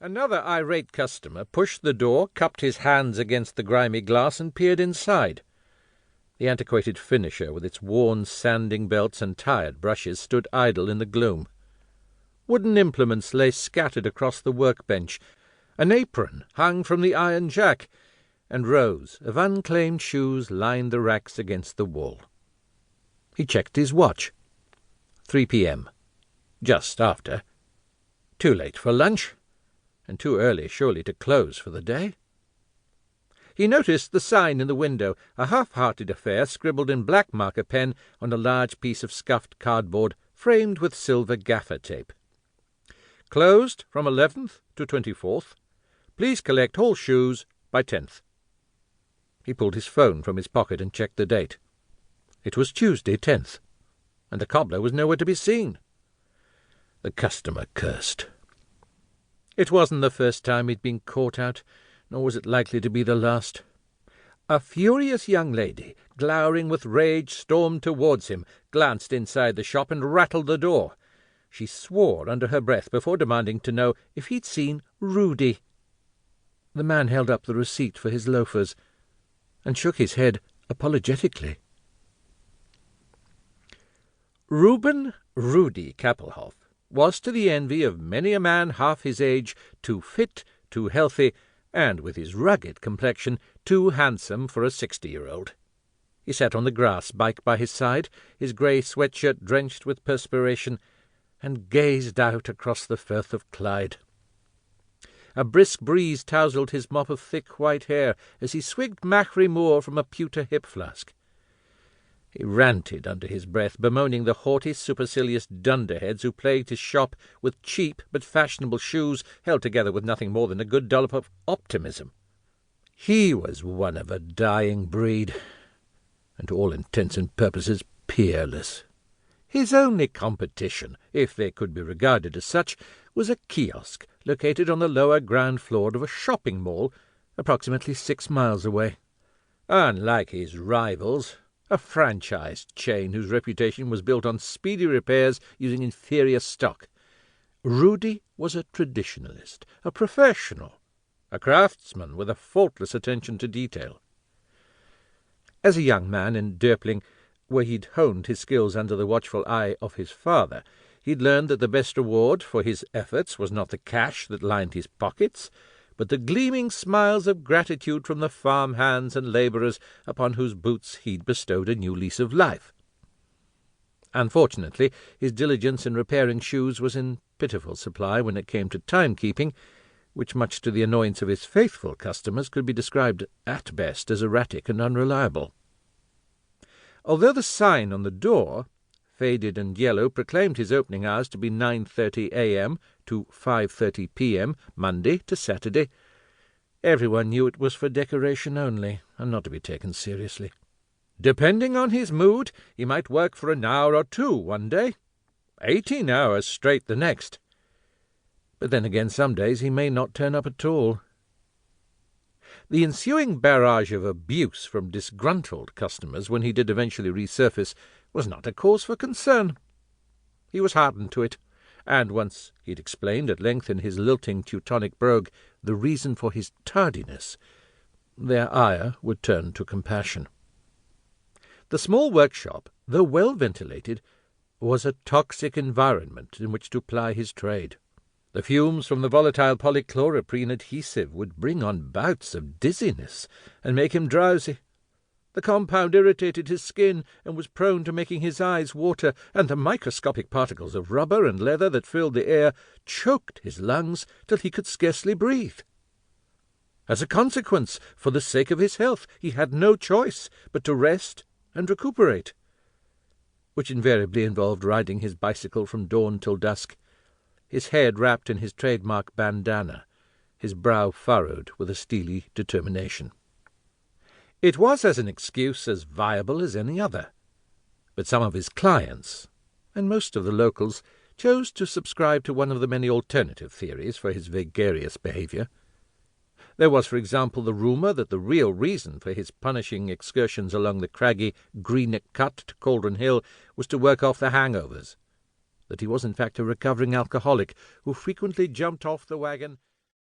Another irate customer pushed the door, cupped his hands against the grimy glass, and peered inside. The antiquated finisher, with its worn sanding belts and tired brushes, stood idle in the gloom. Wooden implements lay scattered across the workbench, an apron hung from the iron jack, and rows of unclaimed shoes lined the racks against the wall. He checked his watch. 3 p.m. Just after. Too late for lunch, and too early surely to close for the day. He noticed the sign in the window, a half-hearted affair scribbled in black marker pen on a large piece of scuffed cardboard framed with silver gaffer tape. Closed from 11th to 24th. Please collect all shoes by 10th. He pulled his phone from his pocket and checked the date. It was Tuesday 10th, and the cobbler was nowhere to be seen. The customer cursed. It wasn't the first time he'd been caught out, nor was it likely to be the last. A furious young lady, glowering with rage, stormed towards him, glanced inside the shop, and rattled the door. She swore under her breath before demanding to know if he'd seen Rudy. The man held up the receipt for his loafers, and shook his head apologetically. Reuben Rudy Kappelhoff was to the envy of many a man half his age, too fit, too healthy, and, with his rugged complexion, too handsome for a 60-year-old. He sat on the grass, bike by his side, his grey sweatshirt drenched with perspiration, and gazed out across the Firth of Clyde. A brisk breeze tousled his mop of thick white hair as he swigged Macri Moor from a pewter hip-flask. He ranted under his breath, bemoaning the haughty, supercilious dunderheads who plagued his shop with cheap but fashionable shoes held together with nothing more than a good dollop of optimism. He was one of a dying breed, and to all intents and purposes peerless. His only competition, if they could be regarded as such, was a kiosk located on the lower ground floor of a shopping mall approximately 6 miles away. Unlike his rivals, a franchised chain whose reputation was built on speedy repairs using inferior stock, Rudy was a traditionalist, a professional, a craftsman with a faultless attention to detail. As a young man in Dörpling, where he'd honed his skills under the watchful eye of his father, he'd learned that the best reward for his efforts was not the cash that lined his pockets, but the gleaming smiles of gratitude from the farm hands and labourers upon whose boots he'd bestowed a new lease of life. Unfortunately, his diligence in repairing shoes was in pitiful supply when it came to timekeeping, which, much to the annoyance of his faithful customers, could be described at best as erratic and unreliable. Although the sign on the door, faded and yellow, proclaimed his opening hours to be 9:30 a.m. to 5:30 p.m., Monday to Saturday, everyone knew it was for decoration only, and not to be taken seriously. Depending on his mood, he might work for an hour or two one day, 18 hours straight the next. But then again, some days he may not turn up at all. The ensuing barrage of abuse from disgruntled customers when he did eventually resurface was not a cause for concern. He was hardened to it, and once he'd explained at length in his lilting Teutonic brogue the reason for his tardiness, their ire would turn to compassion. The small workshop, though well ventilated, was a toxic environment in which to ply his trade. The fumes from the volatile polychloroprene adhesive would bring on bouts of dizziness and make him drowsy. The compound irritated his skin and was prone to making his eyes water, and the microscopic particles of rubber and leather that filled the air choked his lungs till he could scarcely breathe. As a consequence, for the sake of his health, he had no choice but to rest and recuperate, which invariably involved riding his bicycle from dawn till dusk, his head wrapped in his trademark bandana, his brow furrowed with a steely determination. It was as an excuse as viable as any other, but some of his clients, and most of the locals, chose to subscribe to one of the many alternative theories for his vagarious behaviour. There was, for example, the rumour that the real reason for his punishing excursions along the craggy Greenock Cut to Cauldron Hill was to work off the hangovers, that he was in fact a recovering alcoholic who frequently jumped off the wagon